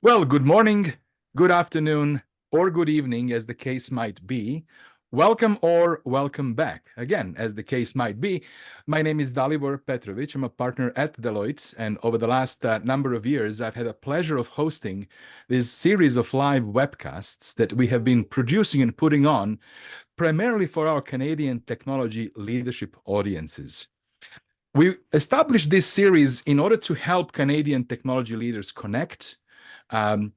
Well, good morning, good afternoon, or good evening, as the case might be. Welcome or welcome back, again, as the case might be. My name is Dalibor Petrovic. I'm a partner at Deloitte, and over the last number of years, I've had the pleasure of hosting this series of live webcasts that we have been producing and putting on primarily for our Canadian technology leadership audiences. We established this series in order to help Canadian technology leaders connect. Um,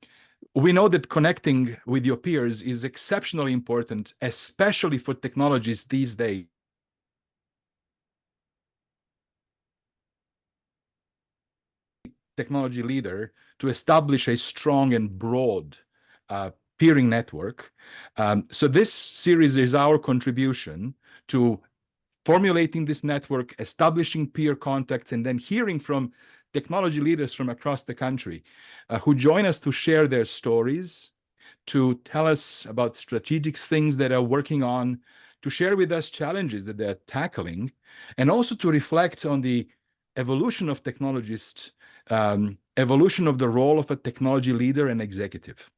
we know that connecting with your peers is exceptionally important, especially for technologies these days. Technology leader to establish a strong and broad peering network. So this series is our contribution to formulating this network, establishing peer contacts, and then hearing from technology leaders from across the country who join us to share their stories, to tell us about strategic things that are working on, to share with us challenges that they're tackling, and also to reflect on the evolution of technologists, evolution of the role of a technology leader and executive.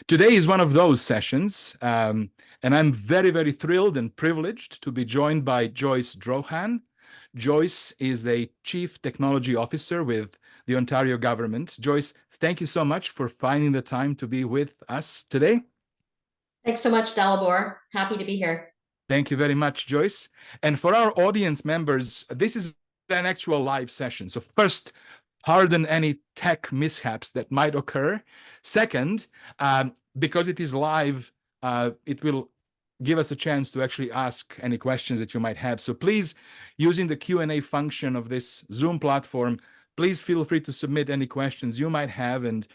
Today is one of those sessions, and I'm very, very thrilled and privileged to be joined by Joyce Drohan. Joyce is a Chief Technology Officer with the Ontario government. Joyce, thank you so much for finding the time to be with us today. Thanks so much, Dalibor. Happy to be here. Thank you very much, Joyce. And for our audience members, this is an actual live session. So first, pardon any tech mishaps that might occur. Second, because it is live, it will give us a chance to actually ask any questions that you might have. So please, using the Q&A function of this Zoom platform, please feel free to submit any questions you might have, and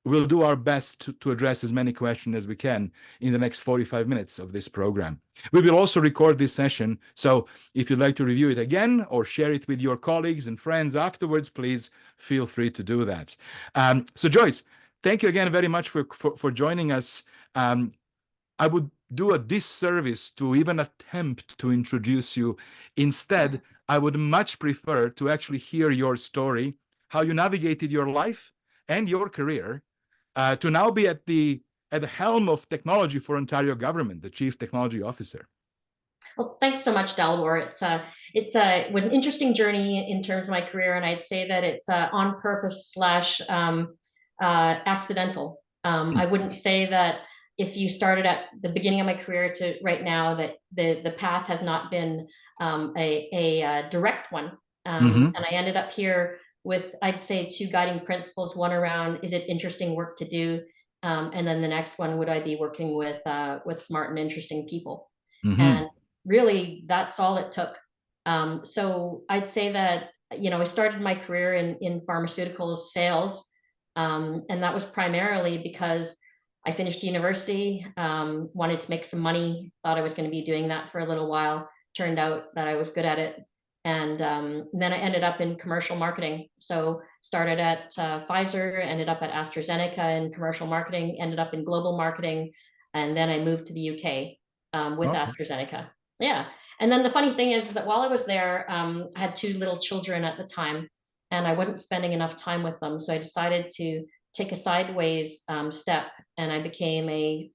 we'll do our best to address as many questions as we can in the next 45 minutes of this program. We will also record this session, so if you'd like to review it again or share it with your colleagues and friends afterwards, please feel free to do that. So Joyce, thank you again very much for joining us. I would do a disservice to even attempt to introduce you. Instead, I would much prefer to actually hear your story, how you navigated your life and your career to now be at the helm of technology for Ontario government, the Chief Technology Officer. Well, thanks so much, Dalibor. It was an interesting journey in terms of my career, and I'd say that it's on purpose slash accidental. I wouldn't say that if you started at the beginning of my career to right now that the path has not been a direct one. And I ended up here with, I'd say, two guiding principles. One around, is it interesting work to do? And then the next one, would I be working with smart and interesting people? And really, that's all it took. So I'd say that, I started my career in pharmaceuticals sales, and that was primarily because I finished university, wanted to make some money, thought I was going to be doing that for a little while. Turned out that I was good at it. And then I ended up in commercial marketing. So started at Pfizer, ended up at AstraZeneca in commercial marketing, ended up in global marketing, and then I moved to the UK with AstraZeneca. Yeah. And then the funny thing is that while I was there, I had two little children at the time, and I wasn't spending enough time with them. So I decided to take a sideways step, and I became a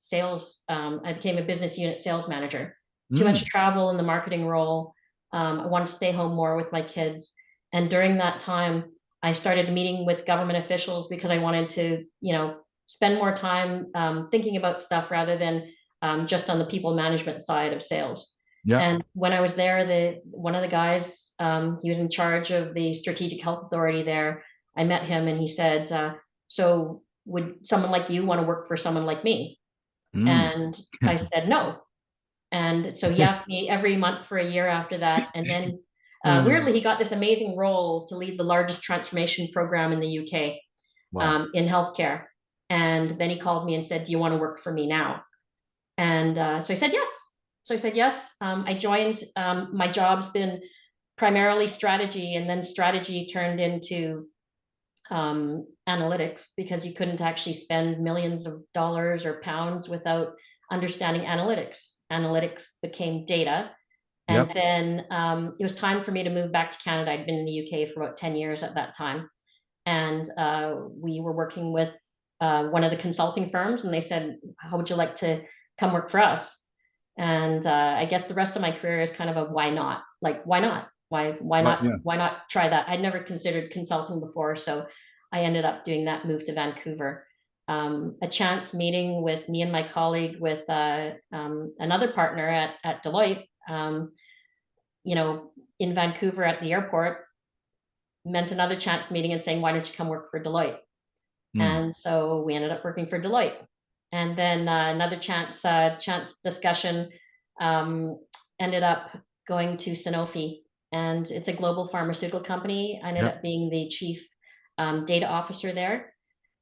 business unit sales manager. Too much travel in the marketing role. I wanted to stay home more with my kids. And during that time, I started meeting with government officials because I wanted to, spend more time thinking about stuff rather than just on the people management side of sales. Yeah. And when I was there, one of the guys, he was in charge of the Strategic Health Authority there. I met him and he said, so would someone like you want to work for someone like me? And I said, no. And so he asked me every month for a year after that. And then weirdly, he got this amazing role to lead the largest transformation program in the UK. Wow. In healthcare. And then he called me and said, do you want to work for me now? And so I said, yes. So I said, yes. I joined. My job's been primarily strategy, and then strategy turned into analytics, because you couldn't actually spend millions of dollars or pounds without understanding analytics. Analytics became data. And then it was time for me to move back to Canada. I'd been in the UK for about 10 years at that time. And we were working with one of the consulting firms, and they said, how would you like to come work for us? And I guess the rest of my career is kind of a why not? Like, why not? Yeah. Why not try that? I'd never considered consulting before, so I ended up doing that move to Vancouver. A chance meeting with me and my colleague with another partner at Deloitte, in Vancouver at the airport, meant another chance meeting and saying, why don't you come work for Deloitte? And so we ended up working for Deloitte. And then another chance discussion, ended up going to Sanofi, and it's a global pharmaceutical company. I ended up being the chief data officer there.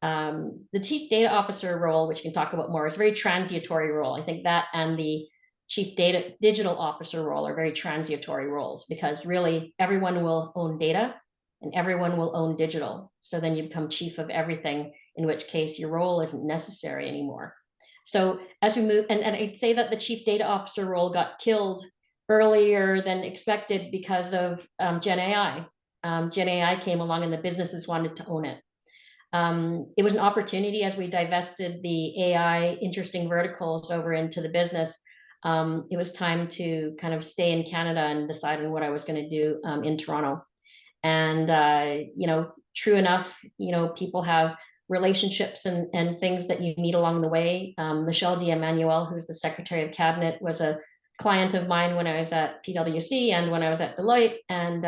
The chief data officer role, which we can talk about more, is a very transitory role. I think that and the chief digital officer role are very transitory roles, because really everyone will own data and everyone will own digital. So then you become chief of everything, in which case your role isn't necessary anymore. So as we move, and I'd say that the chief data officer role got killed earlier than expected because of Gen AI. Gen AI came along and the businesses wanted to own it. It was an opportunity as we divested the AI interesting verticals over into the business. It was time to kind of stay in Canada and decide on what I was going to do in Toronto. And, true enough, people have relationships and things that you meet along the way. Michelle D'Emmanuel, who's the Secretary of Cabinet, was a client of mine when I was at PwC and when I was at Deloitte. And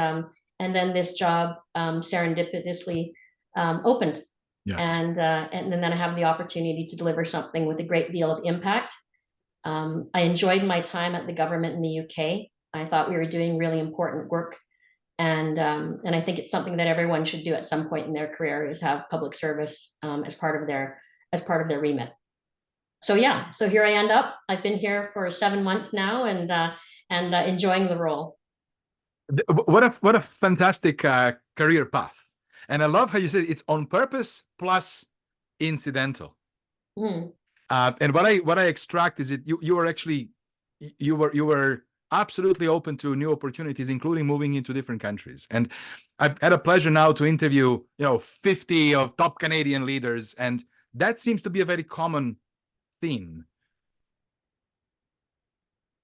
then this job serendipitously opened. Yes. And then I have the opportunity to deliver something with a great deal of impact. I enjoyed my time at the government in the UK. I thought we were doing really important work. And I think it's something that everyone should do at some point in their career, is have public service as part of their remit. So yeah, so here I end up. I've been here for 7 months now, and enjoying the role. What a fantastic career path. And I love how you said it's on purpose plus incidental. Mm. And what I extract is that you were actually you were absolutely open to new opportunities, including moving into different countries. And I've had a pleasure now to interview 50 of top Canadian leaders, and that seems to be a very common theme.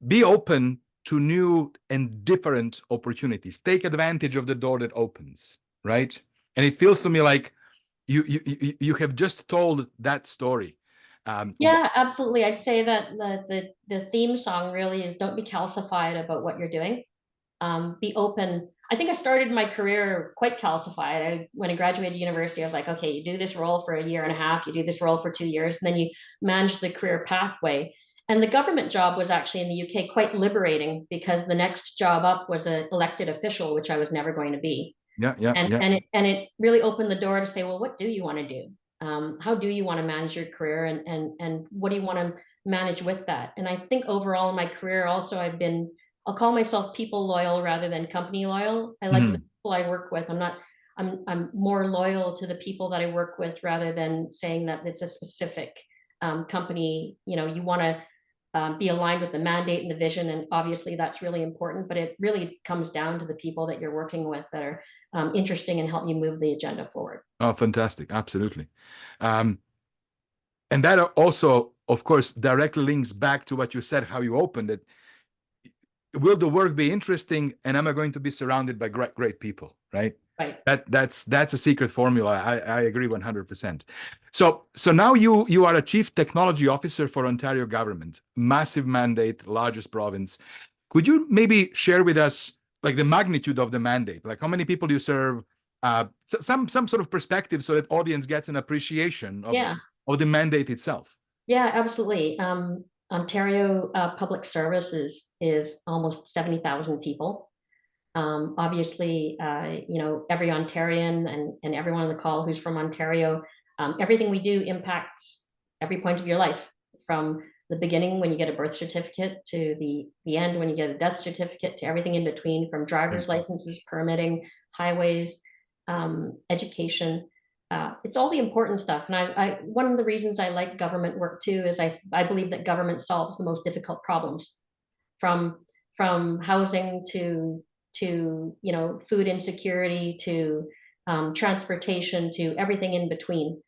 Be open to new and different opportunities. Take advantage of the door that opens, right? And it feels to me like you have just told that story. Yeah, absolutely. I'd say that the theme song really is, don't be calcified about what you're doing. Be open. I think I started my career quite calcified. When I graduated university, I was like, okay, you do this role for a year and a half, you do this role for 2 years, and then you manage the career pathway. And the government job was actually in the UK quite liberating, because the next job up was an elected official, which I was never going to be. And it really opened the door to say, well, what do you want to do? How do you want to manage your career, and what do you want to manage with that? And I think overall in my career also, I'll call myself people loyal rather than company loyal. I like the people I work with. I'm more loyal to the people that I work with, rather than saying that it's a specific company. You want to be aligned with the mandate and the vision, and obviously that's really important, but it really comes down to the people that you're working with that are interesting and help you move the agenda forward. Oh, fantastic. Absolutely. And that also, of course, directly links back to what you said, how you opened it. Will the work be interesting, and am I going to be surrounded by great people, right? Right. That's a secret formula. I agree 100%. So now you are a chief technology officer for Ontario government, massive mandate, largest province. Could you maybe share with us like the magnitude of the mandate, like how many people you serve, some sort of perspective, so that audience gets an appreciation of the mandate itself? Yeah, absolutely. Ontario Public Service is almost 70,000 people. Obviously, every Ontarian and everyone on the call who's from Ontario, everything we do impacts every point of your life, from the beginning when you get a birth certificate to the end when you get a death certificate, to everything in between, from driver's licenses, permitting, highways, education. It's all the important stuff. And one of the reasons I like government work too is I believe that government solves the most difficult problems, from housing to food insecurity, to transportation to everything in between.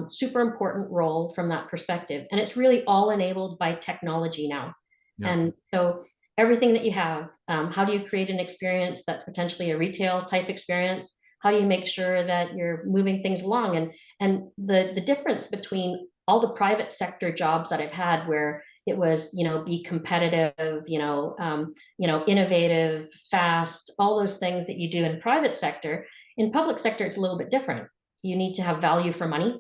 Super important role from that perspective. And it's really all enabled by technology now. Yeah. And so everything that you have, how do you create an experience that's potentially a retail type experience? How do you make sure that you're moving things along? And the difference between all the private sector jobs that I've had where it was, be competitive, innovative, fast, all those things that you do in private sector. In public sector, it's a little bit different. You need to have value for money.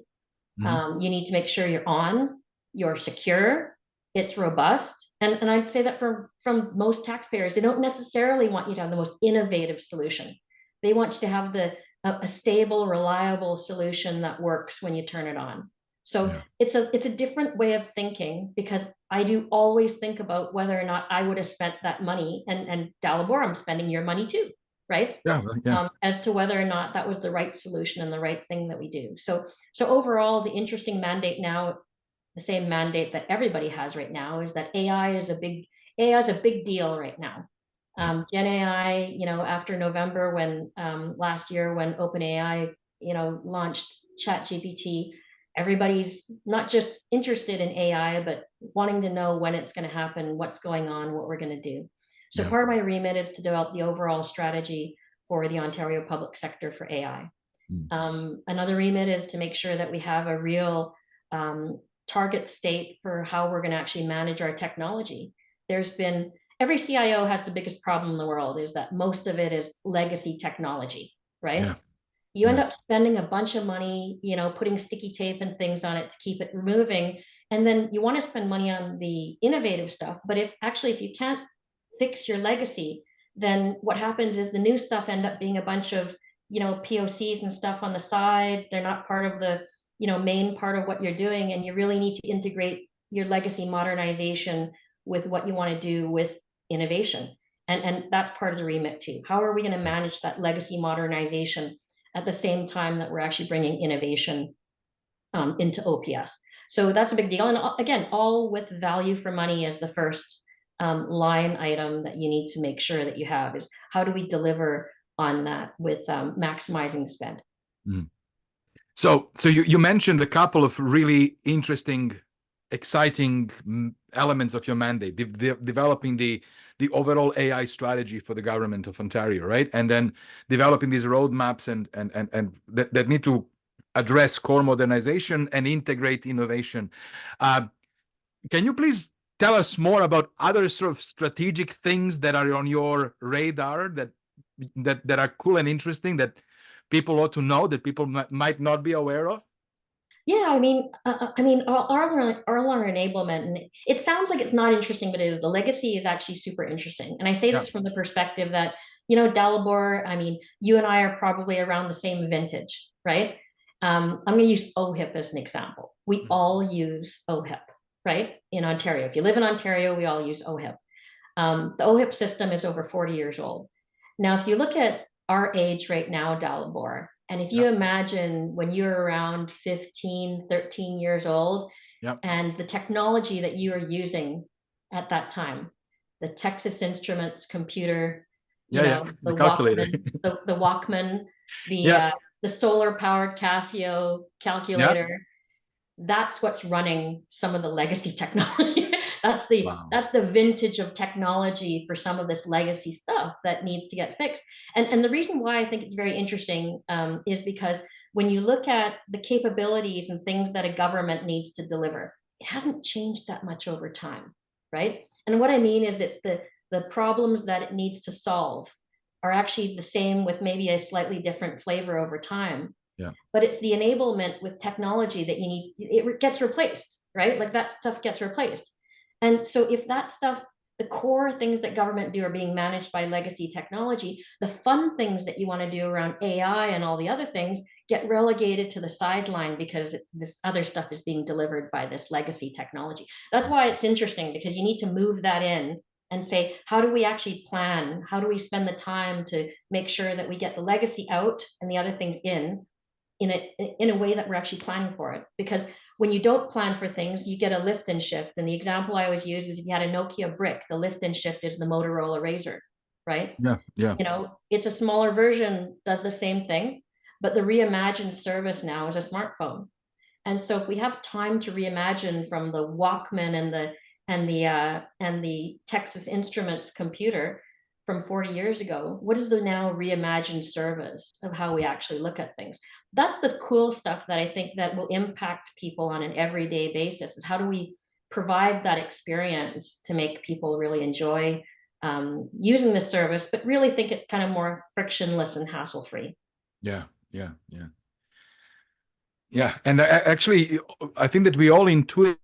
You need to make sure you're secure, it's robust. And I'd say that from most taxpayers, they don't necessarily want you to have the most innovative solution. They want you to have a stable, reliable solution that works when you turn it on. So it's a different way of thinking, because I do always think about whether or not I would have spent that money, and Dalibor, I'm spending your money too, right? As to whether or not that was the right solution and the right thing that we do. So overall, the interesting mandate now, the same mandate that everybody has right now, is that AI is a big deal right now. Gen AI, after November, when last year when OpenAI, launched ChatGPT, everybody's not just interested in AI, but wanting to know when it's going to happen, what's going on, what we're going to do. So part of my remit is to develop the overall strategy for the Ontario public sector for AI. Another remit is to make sure that we have a real target state for how we're going to actually manage our technology. Every CIO has the biggest problem in the world, is that most of it is legacy technology, right? You end up spending a bunch of money, putting sticky tape and things on it to keep it moving. And then you want to spend money on the innovative stuff. But if you can't fix your legacy, then what happens is the new stuff end up being a bunch of, POCs and stuff on the side. They're not part of the, main part of what you're doing. And you really need to integrate your legacy modernization with what you want to do with innovation. And that's part of the remit too. How are we going to manage that legacy modernization at the same time that we're actually bringing innovation into OPS? So that's a big deal. And again, all with value for money as the first line item that you need to make sure that you have, is how do we deliver on that with maximizing the spend. So you mentioned a couple of really interesting, exciting elements of your mandate, developing the overall AI strategy for the government of Ontario, right? And then developing these roadmaps and that need to address core modernization and integrate innovation. Can you please tell us more about other sort of strategic things that are on your radar that are cool and interesting, that people ought to know, that people might not be aware of? Yeah, our enablement, and it sounds like it's not interesting, but it is. The legacy is actually super interesting. And I say this from the perspective that, Dalibor, you and I are probably around the same vintage, right? I'm going to use OHIP as an example. We all use OHIP, right? In Ontario. If you live in Ontario, we all use OHIP. The OHIP system is over 40 years old. Now, if you look at our age right now, Dalibor, and if you imagine when you're around 15, 13 years old, and the technology that you are using at that time, the Texas Instruments computer, the calculator, the Walkman, the solar powered Casio calculator, that's what's running some of the legacy technology. That's the vintage of technology for some of this legacy stuff that needs to get fixed. And the reason why I think it's very interesting is because when you look at the capabilities and things that a government needs to deliver, it hasn't changed that much over time, right? And what I mean is it's the problems that it needs to solve are actually the same with maybe a slightly different flavor over time. But it's the enablement with technology that you need, it gets replaced, right? Like that stuff gets replaced. And so if that stuff, the core things that government do are being managed by legacy technology, the fun things that you want to do around AI and all the other things get relegated to the sideline because this other stuff is being delivered by this legacy technology. That's why it's interesting, because you need to move that in and say, how do we actually plan? How do we spend the time to make sure that we get the legacy out and the other things in a way that we're actually planning for it? Because when you don't plan for things, you get a lift and shift. And the example I always use is if you had a Nokia brick, the lift and shift is the Motorola Razr, right? Yeah. It's a smaller version, does the same thing, but the reimagined service now is a smartphone. And so if we have time to reimagine from the Walkman and the Texas Instruments computer from 40 years ago, what is the now reimagined service of how we actually look at things? That's the cool stuff that I think that will impact people on an everyday basis, is how do we provide that experience to make people really enjoy using the service, but really think it's kind of more frictionless and hassle-free. Yeah, yeah, yeah. Yeah, and actually, I think that we all intuit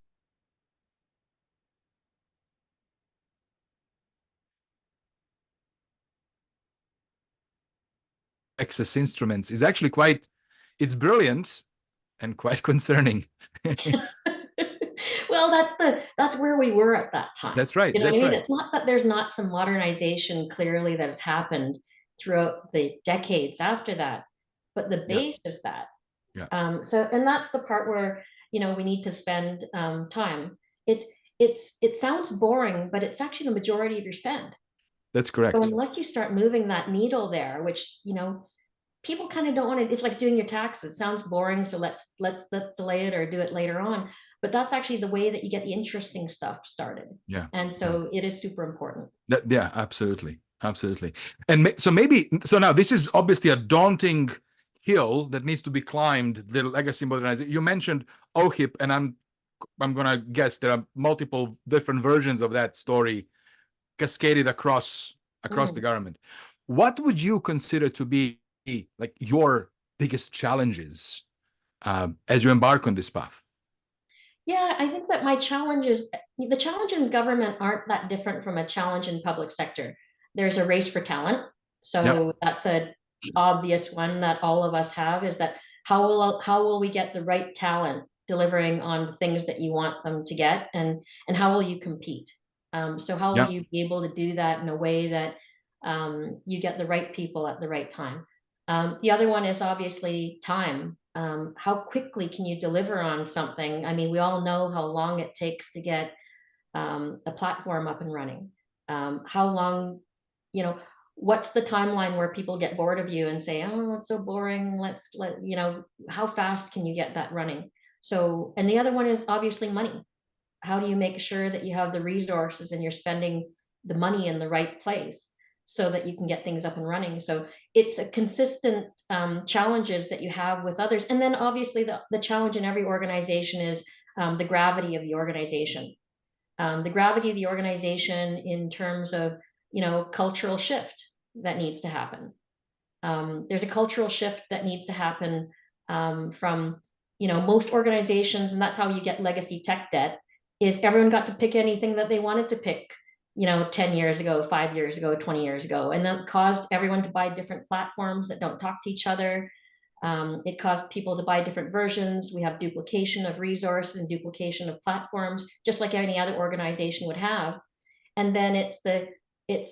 Texas Instruments is actually quite, it's brilliant and quite concerning. Well, that's where we were at that time. That's right. You know what That's I mean? right. It's not that there's not some modernization clearly that has happened throughout the decades after that, but the Yeah, base is that. yeah, And that's the part where, we need to spend time. It's it sounds boring, but it's actually the majority of your spend. that's So correct. unless you start moving that needle there, which, people kind of don't want to, it's like doing your taxes. Sounds boring, so let's delay it or do it later on. But that's actually the way that you get the interesting stuff started. Yeah, And yeah. so it is super important. Yeah, absolutely, absolutely. And so maybe, so now this is obviously a daunting hill that needs to be climbed. The legacy modernization. You mentioned OHIP, and I'm gonna guess there are multiple different versions of that story cascaded across the Mhm. government. What would you consider to be like your biggest challenges as you embark on this path? Yeah, I think that my challenges, the challenge in government aren't that different from a challenge in public sector. There's a race for talent. Yep. So that's a obvious one that all of us have, is that how will we get the right talent delivering on the things that you want them to get, and how will you compete? So how will Yep. you be able to do that in a way that you get the right people at the right time? The other one is obviously time. How quickly can you deliver on something? I mean, we all know how long it takes to get a platform up and running. How long, you know, what's the timeline where people get bored of you and say, "Oh, it's so boring. How fast can you get that running?" So, and the other one is obviously money. How do you make sure that you have the resources and you're spending the money in the right place so that you can get things up and running? So it's a consistent challenges that you have with others. And then obviously the challenge in every organization is the gravity of the organization. The gravity of the organization in terms of, cultural shift that needs to happen. There's a cultural shift that needs to happen from, most organizations, and that's how you get legacy tech debt, is everyone got to pick anything that they wanted to pick, 10 years ago, 5 years ago, 20 years ago. And that caused everyone to buy different platforms that don't talk to each other. It caused people to buy different versions. We have duplication of resources and duplication of platforms, just like any other organization would have. And then it's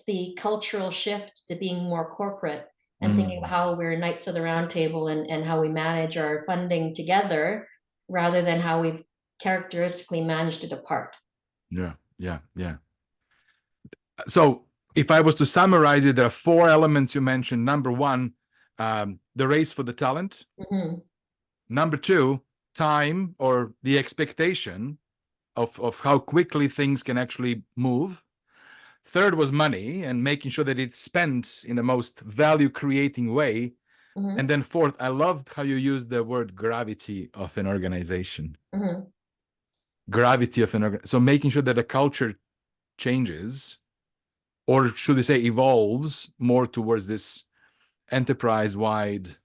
the cultural shift to being more corporate and thinking of Mm. how we're knights of the round table, and how we manage our funding together rather than how we've characteristically managed it apart. Yeah, yeah, yeah. So if I was to summarize it, there are four elements you mentioned. Number one, the race for the talent. Mhm. Number two, time or the expectation of how quickly things can actually move. Third was money and making sure that it's spent in the most value creating way. And Mhm. then fourth, I loved how you used the word gravity of an organization. Mhm. Gravity of an organization. So making sure that the culture changes, or should we say evolves more towards this enterprise-wide,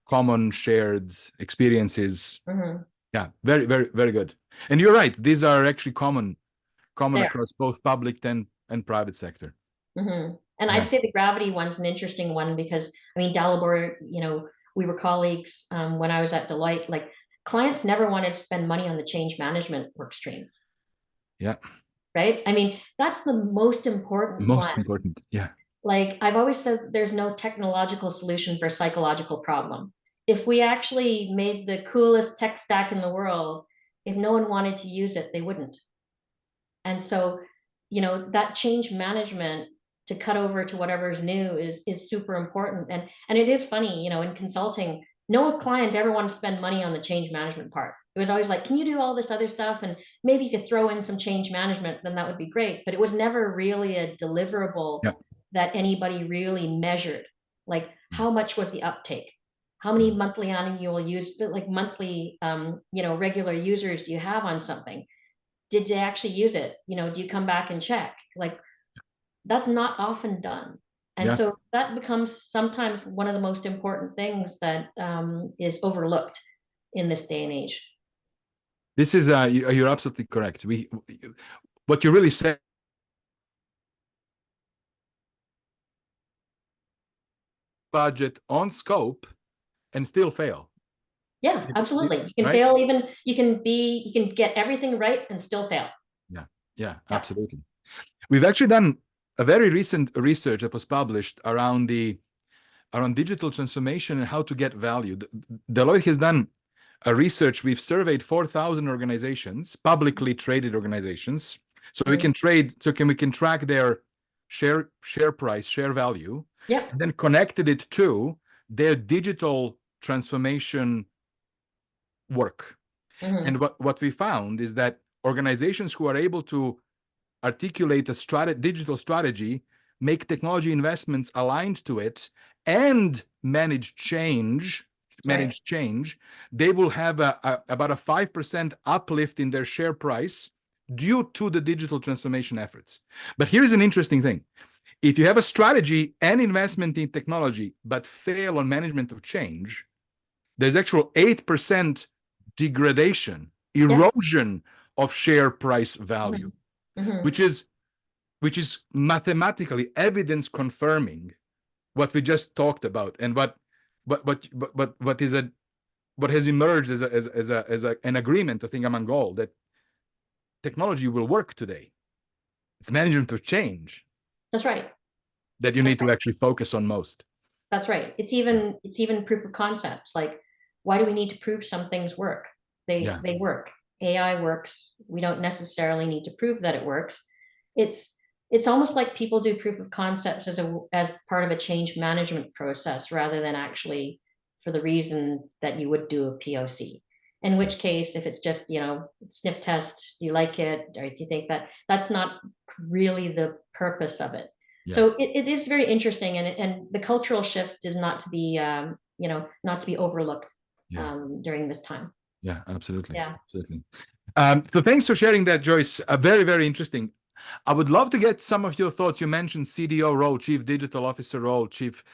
common shared experiences. Mhm. Yeah, very, very, very good. And you're right, these are actually common There. across both public and private sector. And Yeah, I'd say the gravity one's an interesting one because, I mean, Dalibor, we were colleagues when I was at Deloitte. Like, clients never wanted to spend money on the change management work stream, yeah, right? I mean, that's the most important one. most important. Yeah, Like, I've always said, there's no technological solution for a psychological problem. If we actually made the coolest tech stack in the world, if no one wanted to use it, they wouldn't. And so, that change management to cut over to whatever's new is super important. And it is funny, in consulting, no client ever wanted to spend money on the change management part. It was always like, can you do all this other stuff? And maybe you could throw in some change management, then that would be great. But it was never really a deliverable Yeah. that anybody really measured. Like, Yeah. how much was the uptake? How many monthly annual use, like monthly, regular users do you have on something? Did they actually use it? Do you come back and check? Like, that's not often done. And Yeah. so that becomes sometimes one of the most important things that is overlooked in this day and age. This is you're absolutely correct. What you really said, budget on scope and still fail. Yeah, absolutely. You can Right? fail even, you can get everything right and still fail. Yeah. Yeah, Yeah. absolutely. We've actually done a very recent research that was published around digital transformation and how to get value. Deloitte has done a research. We've surveyed 4,000 organizations, publicly traded organizations, so we can track their share price, share value, Yep. and then connected it to their digital transformation work. Mm-hmm. And what we found is that organizations who are able to articulate a digital strategy, make technology investments aligned to it, and Right. manage change, they will have about a 5% uplift in their share price due to the digital transformation efforts. But here's an interesting thing. If you have a strategy and investment in technology, but fail on management of change, there's actual 8% degradation, Yep. erosion of share price value, Mm-hmm. Mm-hmm. which is mathematically evidence confirming what we just talked about, and what has emerged as an agreement, I think, among all, that technology will work today. It's management of change That's right. that you That's need to right. actually focus on most. That's right. It's even proof of concepts. Like, why do we need to prove some things work? They Yeah. they work. AI works. We don't necessarily need to prove that it works. It's it's almost like people do proof of concepts as part of a change management process rather than actually for the reason that you would do a POC. In which case, if it's just, sniff test, do you like it? Or do you think that's not really the purpose of it? Yeah. So it is very interesting, and the cultural shift is not to be not to be overlooked Yeah. during this time. Yeah, absolutely. Yeah. Absolutely. So thanks for sharing that, Joyce. Very, very interesting. I would love to get some of your thoughts. You mentioned CDO role, Chief Digital Officer role, Chief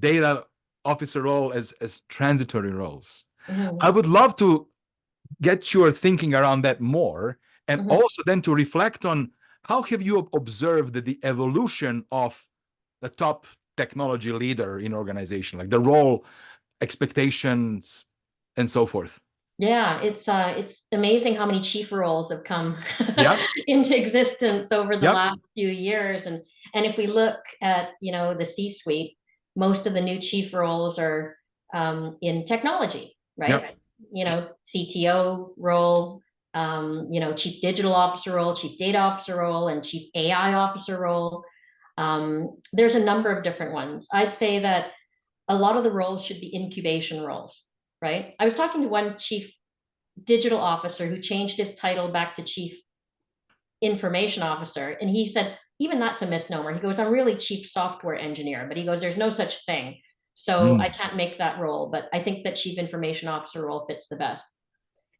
Data Officer role as transitory roles. I Hmm. would love to get your thinking around that more, and Hmm. also then to reflect on how have you observed the evolution of the top technology leader in organization, like the role, expectations, and so forth. Yeah, it's amazing how many chief roles have come Yeah. into existence over the Yep. last few years, and if we look at the C-suite, most of the new chief roles are in technology, right? Yep. CTO role, chief digital officer role, chief data officer role, and chief AI officer role. There's a number of different ones. I'd say that a lot of the roles should be incubation roles, right? I was talking to one chief digital officer who changed his title back to chief information officer. And he said, even that's a misnomer. He goes, I'm really chief software engineer, but he goes, there's no such thing. So I Mm. can't make that role, but I think that chief information officer role fits the best.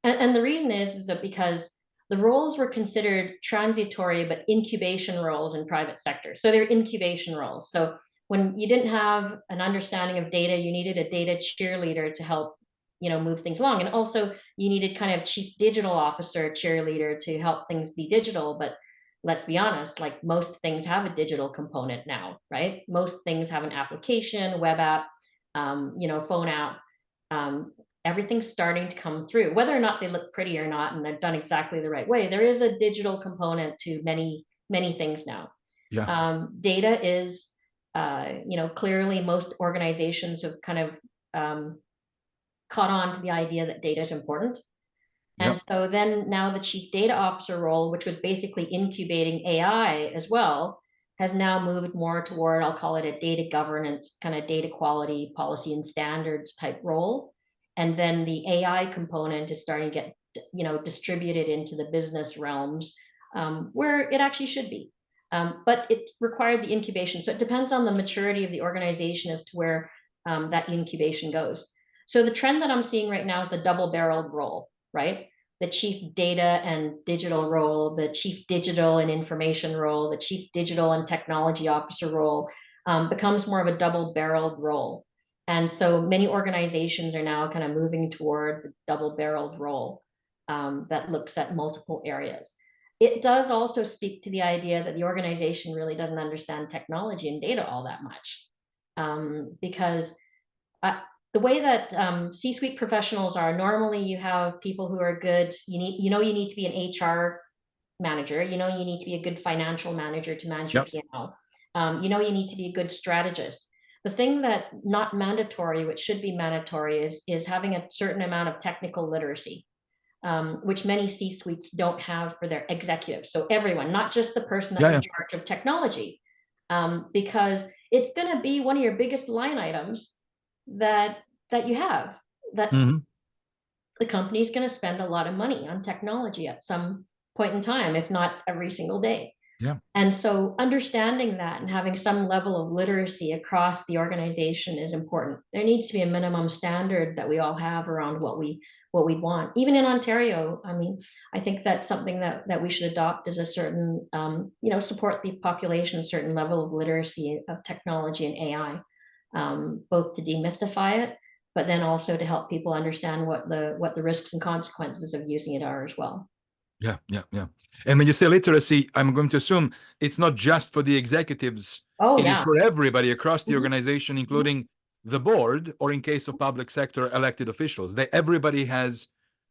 And the reason is that because the roles were considered transitory, but incubation roles in private sector. So they're incubation roles. So when you didn't have an understanding of data, you needed a data cheerleader to help, move things along. And also you needed kind of chief digital officer cheerleader to help things be digital. But let's be honest, like most things have a digital component now, right? Most things have an application, web app, phone app. Um, Everything's starting to come through, whether or not they look pretty or not, and they're done exactly the right way. There is a digital component to many, many things now. Yeah. Data is, clearly most organizations have kind of caught on to the idea that data is important. And Yep. so then now the chief data officer role, which was basically incubating AI as well, has now moved more toward, I'll call it a data governance, kind of data quality, policy and standards type role. and then the AI component is starting to get, distributed into the business realms, where it actually should be. But it required the incubation. So it depends on the maturity of the organization as to where that incubation goes. So the trend that I'm seeing right now is the double-barreled role, right? The chief data and digital role, the chief digital and information role, the chief digital and technology officer role becomes more of a double-barreled role. And so many organizations are now kind of moving toward the double-barreled role that looks at multiple areas. It does also speak to the idea that the organization really doesn't understand technology and data all that much. Because the way that C-suite professionals are, normally you have people who are good. You need to be an HR manager. You need to be a good financial manager to manage your P&L. You need to be a good strategist. The thing that not mandatory, which should be mandatory, is having a certain amount of technical literacy, which many C-suites don't have for their executives. So everyone, not just the person that's in charge of technology, because it's going to be one of your biggest line items that you have, that the company is going to spend a lot of money on technology at some point in time, if not every single day. And so understanding that and having some level of literacy across the organization is important. There needs to be a minimum standard that we all have around what we want. Even in Ontario, I mean, I think that's something that we should adopt, is a certain, support the population, a certain level of literacy of technology and AI, both to demystify it, but then also to help people understand what the risks and consequences of using it are as well. Yeah. And when you say literacy, I'm going to assume it's not just for the executives. Oh, it yeah. is for everybody across the organization, including the board, or in case of public sector, elected officials. Everybody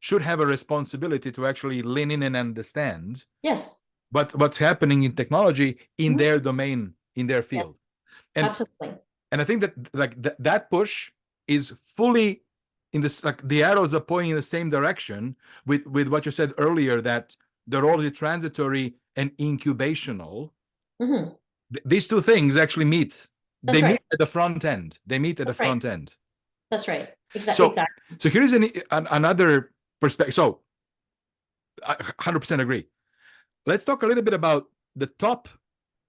should have a responsibility to actually lean in and understand what's happening in technology in their domain, in their field. Absolutely. And I think that that push is fully in this, like, the arrows are pointing in the same direction with what you said earlier, that the role is transitory and incubational. These two things actually meet. They meet at the front end. That's right. Exactly. So here's another perspective. So I 100% agree. Let's talk a little bit about the top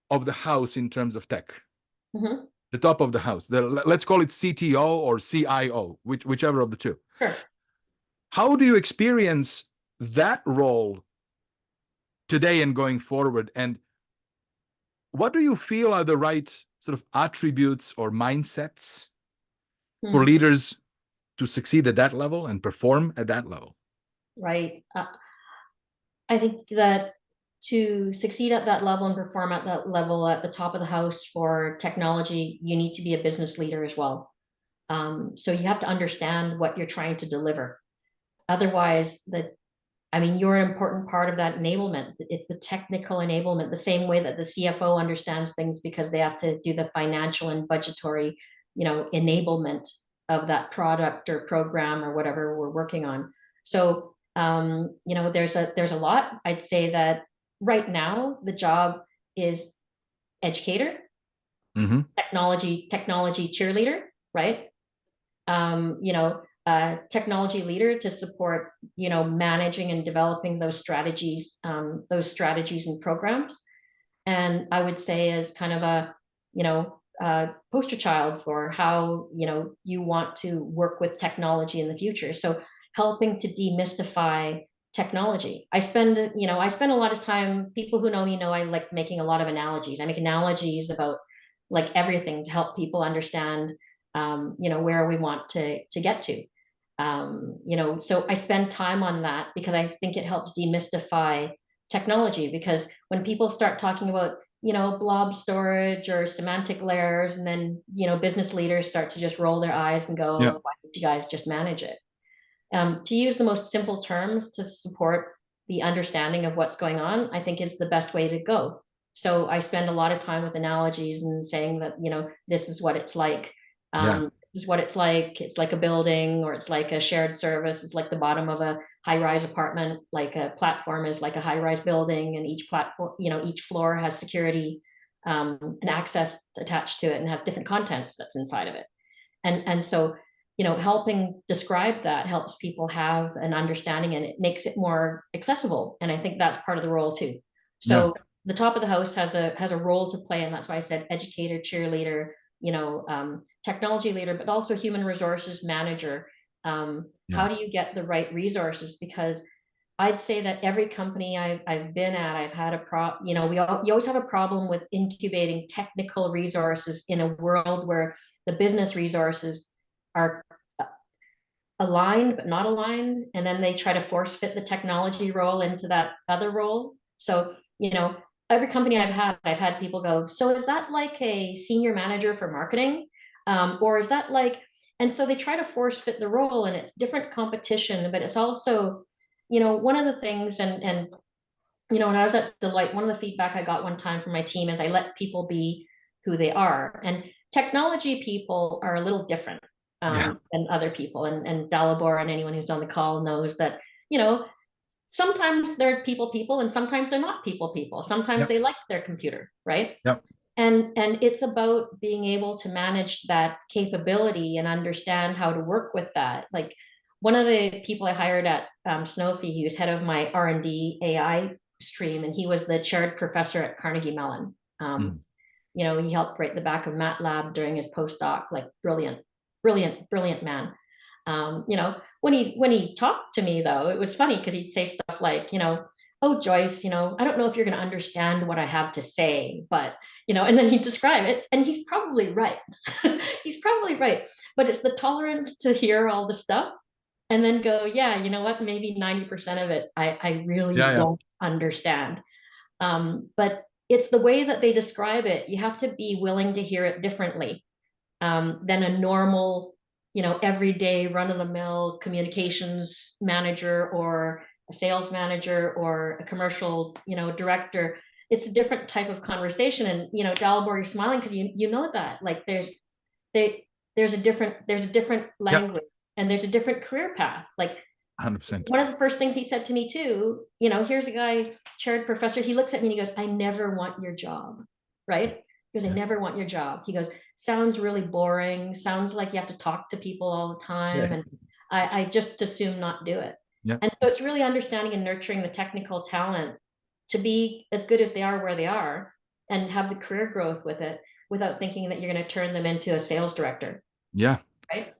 of the house in terms of tech. The top of the house. Let's call it CTO or CIO, whichever of the two. Sure. How do you experience that role today and going forward? And what do you feel are the right sort of attributes or mindsets for leaders to succeed at that level and perform at that level? Right. I think that to succeed at that level and perform at that level at the top of the house for technology, you need to be a business leader as well. So you have to understand what you're trying to deliver. Otherwise, you're an important part of that enablement. It's the technical enablement, the same way that the CFO understands things, because they have to do the financial and budgetary, enablement of that product or program or whatever we're working on. So, there's a lot. I'd say that right now the job is educator, technology cheerleader, right? Technology leader to support, managing and developing those strategies and programs. And I would say as kind of a poster child for how, you want to work with technology in the future. So helping to demystify technology. I spend a lot of time, people who know me know I like making a lot of analogies. I make analogies about like everything to help people understand, where we want to get to. So I spend time on that because I think it helps demystify technology, because when people start talking about, blob storage or semantic layers, and then, business leaders start to just roll their eyes and go, why don't you guys just manage it? To use the most simple terms to support the understanding of what's going on, I think is the best way to go. So I spend a lot of time with analogies and saying that, this is what it's like. This is what it's like. It's like a building, or it's like a shared service. It's like the bottom of a high-rise apartment. Like a platform is like a high-rise building, and each platform, each floor has security and access attached to it, and has different contents that's inside of it. And so, helping describe that helps people have an understanding, and it makes it more accessible. And I think that's part of the role too. So the top of the house has a role to play, and that's why I said educator, cheerleader, technology leader, but also human resources manager. How do you get the right resources? Because I'd say that every company I've been at, I've had you always have a problem with incubating technical resources in a world where the business resources are aligned but not aligned, and then they try to force fit the technology role into that other role. So every company I've had people go, so is that like a senior manager for marketing, or is that like, and so they try to force fit the role, and it's different competition, but it's also one of the things, and when I was at Deloitte, one of the feedback I got one time from my team is I let people be who they are. And technology people are a little different than other people. And Dalibor and anyone who's on the call knows that, sometimes they're people, and sometimes they're not people. Sometimes they like their computer, right? And it's about being able to manage that capability and understand how to work with that. Like one of the people I hired at Sanofi, he was head of my R&D AI stream, and he was the chaired professor at Carnegie Mellon. He helped write the back of MATLAB during his postdoc. Like brilliant man. When he talked to me though, it was funny because he'd say stuff like, oh Joyce, I don't know if you're going to understand what I have to say, but and then he'd describe it, and he's probably right. He's probably right, but it's the tolerance to hear all the stuff and then go, yeah, you know what, maybe 90% of it I really won't understand. But it's the way that they describe it. You have to be willing to hear it differently than a normal, everyday run-of-the-mill communications manager or a sales manager or a commercial, director. It's a different type of conversation. And, Dalibor, you're smiling because you know that. Like there's a different language and there's a different career path. Like 100%. One of the first things he said to me too, here's a guy, chaired professor. He looks at me and he goes, I never want your job, right? He goes, I never want your job. He goes, sounds really boring. Sounds like you have to talk to people all the time. And I just assume not do it. And so it's really understanding and nurturing the technical talent to be as good as they are where they are and have the career growth with it without thinking that you're going to turn them into a sales director. Right?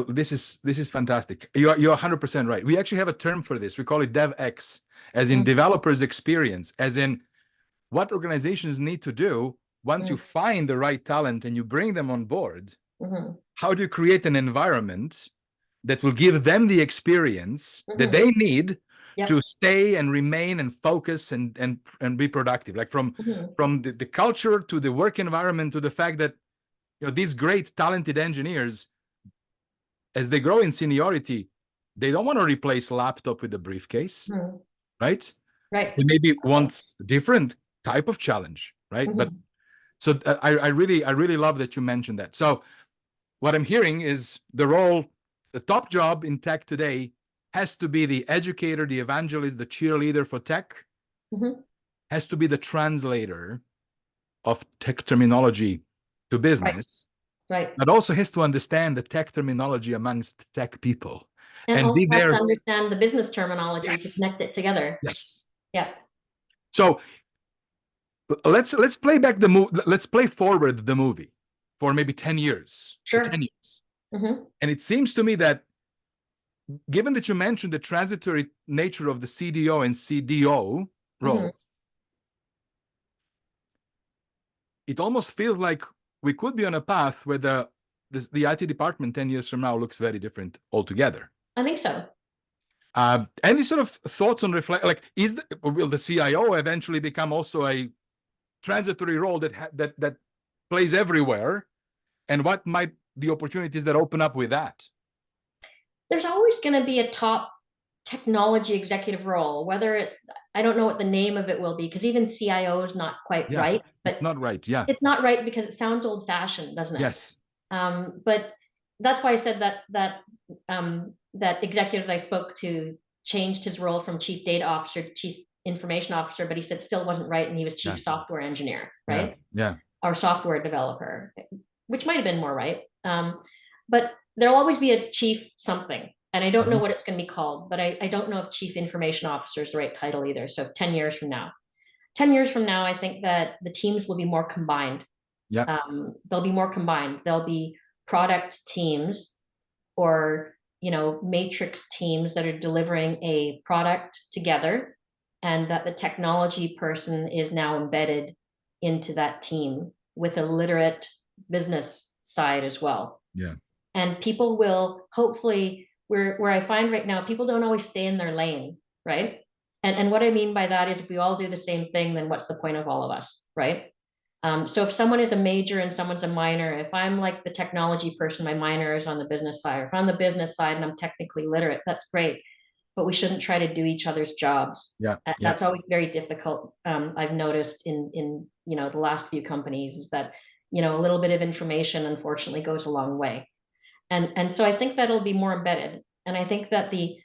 This is fantastic. You're 100% right. We actually have a term for this. We call it DevX, as in developers experience, as in what organizations need to do once you find the right talent and you bring them on board. How do you create an environment that will give them the experience that they need to stay and remain and focus and be productive? Like from the culture to the work environment to the fact that these great talented engineers, as they grow in seniority, they don't want to replace laptop with a briefcase, right? They maybe want different type of challenge, right? But so I really love that you mentioned that. So what I'm hearing is the top job in tech today has to be the educator, the evangelist, the cheerleader for tech, has to be the translator of tech terminology to business, but also has to understand the tech terminology amongst tech people. And also has to understand the business terminology to connect it together. So let's play back the movie. Let's play forward the movie for maybe 10 years. 10 years. And it seems to me that given that you mentioned the transitory nature of the CDO and CDO role, it almost feels like we could be on a path where the IT department 10 years from now looks very different altogether. I think so. Any sort of thoughts on like will the CIO eventually become also a transitory role that plays everywhere, and what might the opportunities that open up with that? There's always going to be a top technology executive role, I don't know what the name of it will be, because even CIO is not quite right. But it's not right. It's not right because it sounds old fashioned, doesn't it? Yes. But that's why I said that executive I spoke to changed his role from chief data officer to chief information officer, but he said still wasn't right, and he was chief software engineer, right? Yeah. Or software developer, which might have been more right. but there'll always be a chief something. And I don't know what it's going to be called, but I don't know if chief information officer is the right title either. So 10 years from now, 10 years from now, I think that the teams will be more combined. Yeah. They'll be more combined. There'll be product teams or, matrix teams that are delivering a product together, and that the technology person is now embedded into that team with a literate business side as well. Yeah. And people will hopefully, where I find right now, people don't always stay in their lane, right? And what I mean by that is if we all do the same thing, then what's the point of all of us, right? So if someone is a major and someone's a minor, if I'm like the technology person, my minor is on the business side, or if I'm on the business side and I'm technically literate, that's great. But we shouldn't try to do each other's jobs. Yeah. That's always very difficult. I've noticed in the last few companies is that a little bit of information unfortunately goes a long way. And so I think that'll be more embedded. And I think that the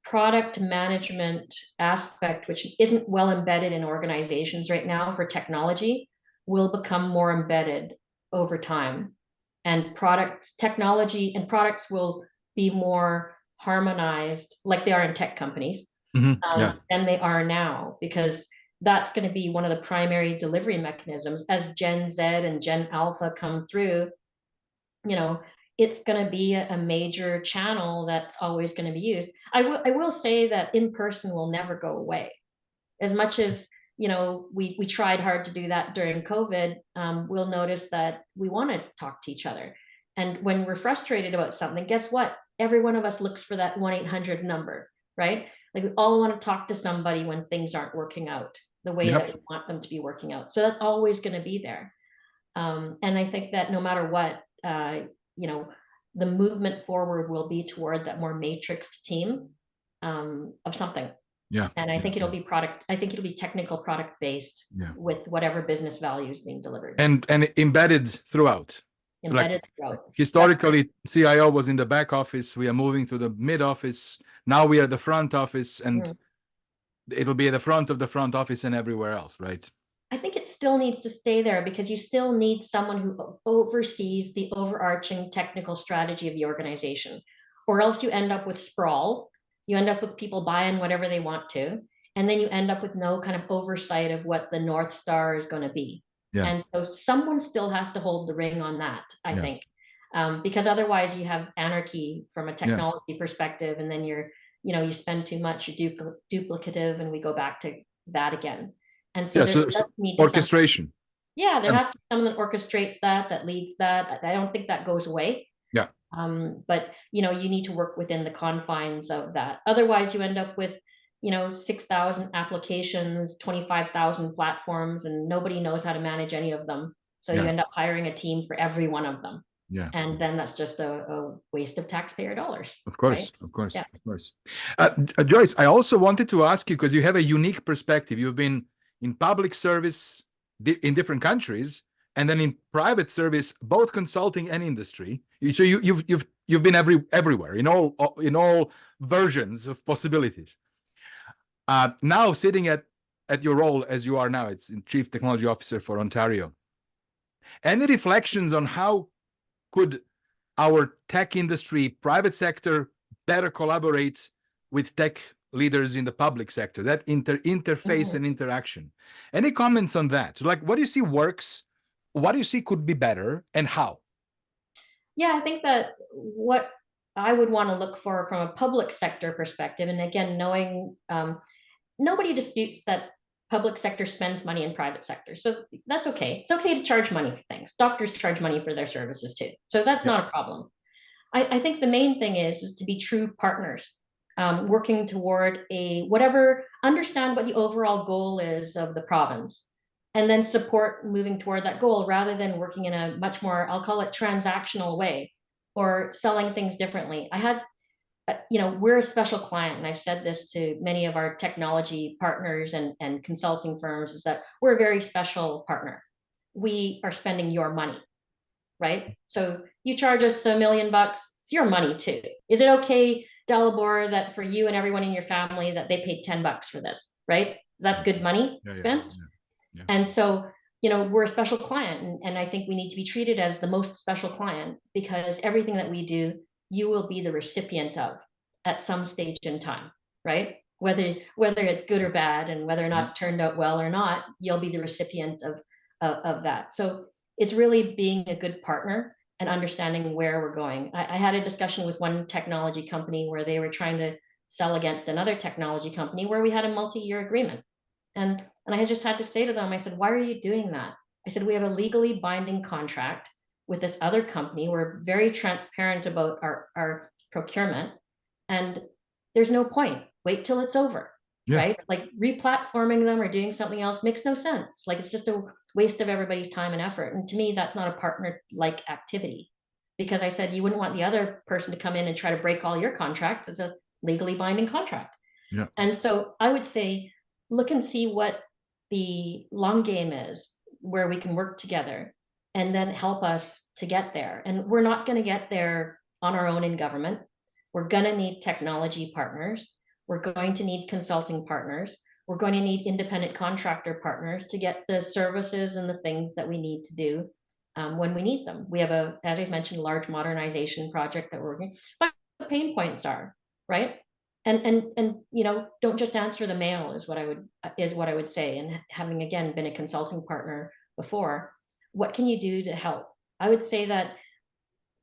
product management aspect, which isn't well embedded in organizations right now for technology, will become more embedded over time. And technology and products will be more harmonized like they are in tech companies, Yeah. than they are now, because that's going to be one of the primary delivery mechanisms as Gen Z and Gen Alpha come through. It's going to be a major channel that's always going to be used. I will say that in person will never go away. As much as we tried hard to do that during COVID, we'll notice that we want to talk to each other. And when we're frustrated about something, guess what? Every one of us looks for that 1-800 number, right? Like we all want to talk to somebody when things aren't working out the way that we want them to be working out. So that's always going to be there. And I think that no matter what, the movement forward will be toward that more matrixed team of something. Yeah. And I think it'll be technical product based with whatever business value is being delivered. And embedded throughout. Embedded throughout. Historically, CIO was in the back office. We are moving to the mid office. Now we are the front office, and it'll be at the front of the front office and everywhere else, right? I think it still needs to stay there because you still need someone who oversees the overarching technical strategy of the organization, or else you end up with sprawl. You end up with people buying whatever they want to, and then you end up with no kind of oversight of what the North Star is going to be. Yeah. And so someone still has to hold the ring on that, I think, because otherwise you have anarchy from a technology perspective, and then you spend too much, you're duplicative, and we go back to that again. And so, orchestration. There has to be someone that orchestrates that leads that. I don't think that goes away. Yeah. But you need to work within the confines of that. Otherwise, you end up with 6,000 applications, 25,000 platforms, and nobody knows how to manage any of them. So you end up hiring a team for every one of them. Yeah. And then that's just a waste of taxpayer dollars. Of course, right? of course, Yeah. of course. Joyce, I also wanted to ask you, because you have a unique perspective. You've been in public service in different countries, and then in private service, both consulting and industry. So you've been everywhere in all versions of possibilities. Now sitting at your role as you are now, it's in Chief Technology Officer for Ontario. Any reflections on how could our tech industry, private sector, better collaborate with tech leaders in the public sector, that interface and interaction? Any comments on that? Like, what do you see works? What do you see could be better, and how? Yeah, I think that what I would want to look for from a public sector perspective, and again, knowing nobody disputes that public sector spends money in private sector. So that's okay. It's okay to charge money for things. Doctors charge money for their services too. So that's not a problem. I think the main thing is to be true partners, working toward understand what the overall goal is of the province, and then support moving toward that goal rather than working in a much more, I'll call it transactional way, or selling things differently. We're a special client, and I've said this to many of our technology partners and consulting firms, is that we're a very special partner. We are spending your money, right? So you charge us $1 million, it's your money too. Is it okay, Dalibor, that for you and everyone in your family that they paid $10 for this, right? Is that good money spent? Yeah. And so, we're a special client, and I think we need to be treated as the most special client, because everything that we do, you will be the recipient of at some stage in time, right? Whether it's good or bad, and whether or not it turned out well or not, you'll be the recipient of that. So it's really being a good partner and understanding where we're going. I had a discussion with one technology company where they were trying to sell against another technology company where we had a multi-year agreement. And I had just had to say to them, I said, why are you doing that? I said, we have a legally binding contract with this other company. We're very transparent about our procurement, and there's no point. Wait till it's over, right? Like replatforming them or doing something else makes no sense. Like, it's just a waste of everybody's time and effort. And to me, that's not a partner-like activity, because I said, you wouldn't want the other person to come in and try to break all your contracts. It's a legally binding contract. And so I would say, look and see what the long game is, where we can work together, and then help us to get there. And we're not going to get there on our own in government. We're going to need technology partners. We're going to need consulting partners. We're going to need independent contractor partners to get the services and the things that we need to do when we need them. We have as I mentioned, a large modernization project that we're working. But the pain points are, right? And don't just answer the mail is what I would say. And having again been a consulting partner before, what can you do to help? I would say that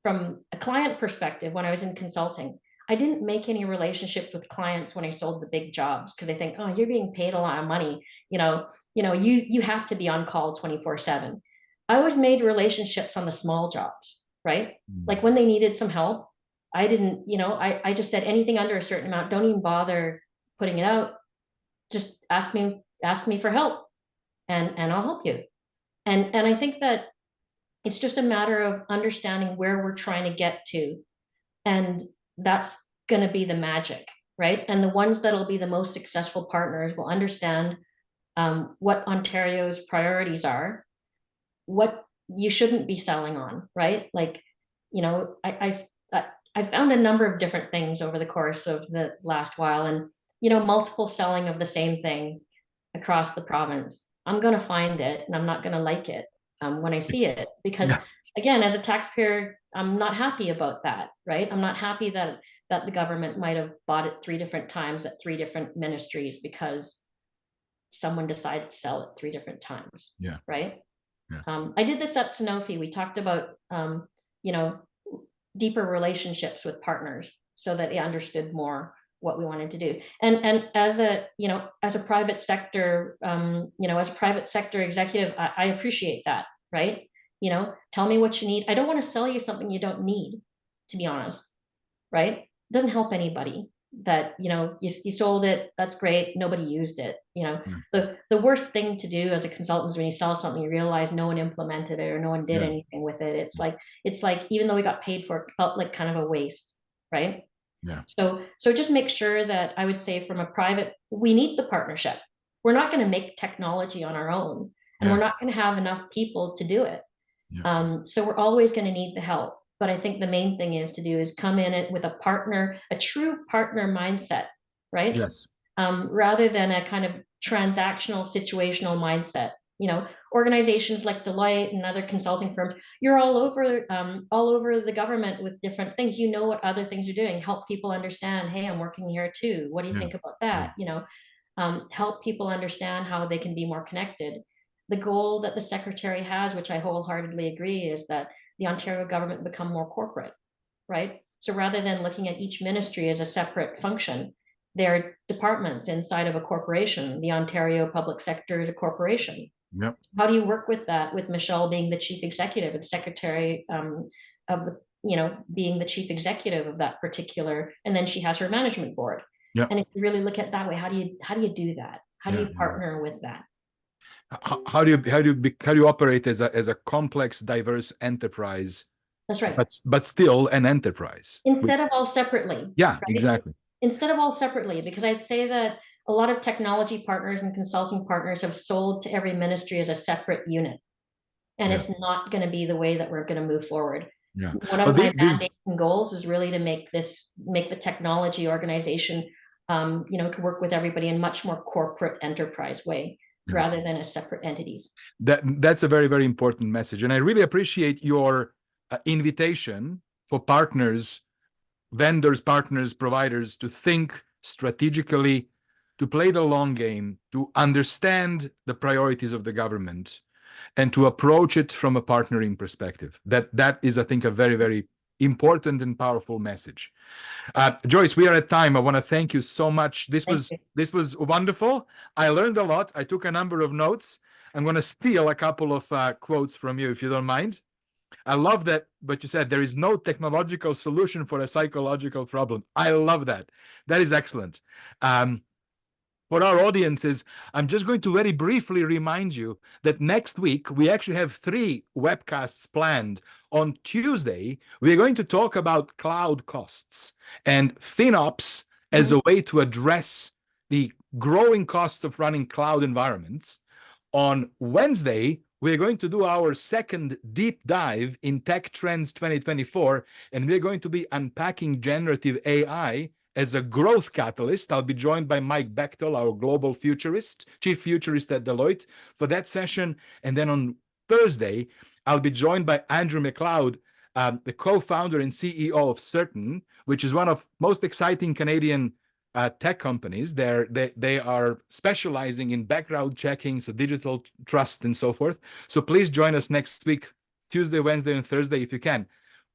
from a client perspective, when I was in consulting, I didn't make any relationships with clients when I sold the big jobs, because I think, oh, you're being paid a lot of money, you have to be on call 24/7. I always made relationships on the small jobs, right? Like when they needed some help, I didn't, I just said anything under a certain amount, don't even bother putting it out. Just ask me for help, and I'll help you. And I think that it's just a matter of understanding where we're trying to get to. And that's going to be the magic, right? And the ones that'll be the most successful partners will understand what Ontario's priorities are, what you shouldn't be selling on, right? Like, I found a number of different things over the course of the last while, and multiple selling of the same thing across the province. I'm going to find it, and I'm not going to like it when I see it, because again, as a taxpayer, I'm not happy about that, right? I'm not happy that the government might have bought it 3 different times at 3 different ministries because someone decided to sell it 3 different times, right? I did this at Sanofi. We talked about deeper relationships with partners so that they understood more what we wanted to do. And as a private sector, as a private sector executive, I appreciate that, right? Tell me what you need. I don't want to sell you something you don't need, to be honest, right? It doesn't help anybody that, you sold it, that's great, nobody used it. The worst thing to do as a consultant is when you sell something, you realize no one implemented it or no one did anything with it. It's like even though we got paid for it, it felt like kind of a waste, right? So just make sure that, I would say, from a private, we need the partnership. We're not going to make technology on our own, and we're not going to have enough people to do it. So we're always going to need the help. But I think the main thing is come in it with a partner, a true partner mindset, right? Rather than a kind of transactional, situational mindset. Organizations like Deloitte and other consulting firms, you're all over the government with different things. What other things you're doing. Help people understand, hey, I'm working here too. What do you think about that? Help people understand how they can be more connected. The goal that the secretary has, which I wholeheartedly agree, is that the Ontario government become more corporate, right? So rather than looking at each ministry as a separate function, they're departments inside of a corporation. The Ontario public sector is a corporation. How do you work with that, with Michelle being the chief executive and secretary of the, being the chief executive of that particular, and then she has her management board. And if you really look at it that way, how do you do that? How do you partner with that? How do you operate as a complex, diverse enterprise? That's right. But still an enterprise. Instead of all separately. Yeah, right? exactly. Instead of all separately, because I'd say that a lot of technology partners and consulting partners have sold to every ministry as a separate unit. And it's not going to be the way that we're going to move forward. One of my mandates and goals is really to make the technology organization, to work with everybody in much more corporate enterprise way. rather than as separate entities. That's a very, very important message. And I really appreciate your invitation for partners, vendors, partners, providers to think strategically, to play the long game, to understand the priorities of the government, and to approach it from a partnering perspective. That is, I think, a very, very important and powerful message. Joyce, we are at time. I want to thank you so much. This was wonderful. I learned a lot. I took a number of notes. I'm going to steal a couple of quotes from you, if you don't mind. I love that, but you said there is no technological solution for a psychological problem. I love that. That is excellent. For our audiences, I'm just going to very briefly remind you that next week we actually have 3 webcasts planned. On Tuesday, we're going to talk about cloud costs and FinOps as a way to address the growing costs of running cloud environments. On Wednesday, we're going to do our second deep dive in Tech Trends 2024, and we're going to be unpacking generative AI as a growth catalyst. I'll be joined by Mike Bechtel, our global futurist, chief futurist at Deloitte, for that session. And then on Thursday, I'll be joined by Andrew McLeod, the co-founder and CEO of Certain, which is one of most exciting Canadian tech companies. They are specializing in background checking, so digital trust and so forth. So please join us next week, Tuesday, Wednesday, and Thursday, if you can.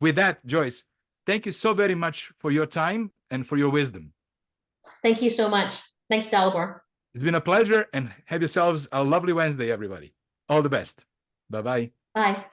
With that, Joyce, thank you so very much for your time and for your wisdom. Thank you so much. Thanks, Dalibor. It's been a pleasure, and have yourselves a lovely Wednesday, everybody. All the best. Bye-bye. Bye.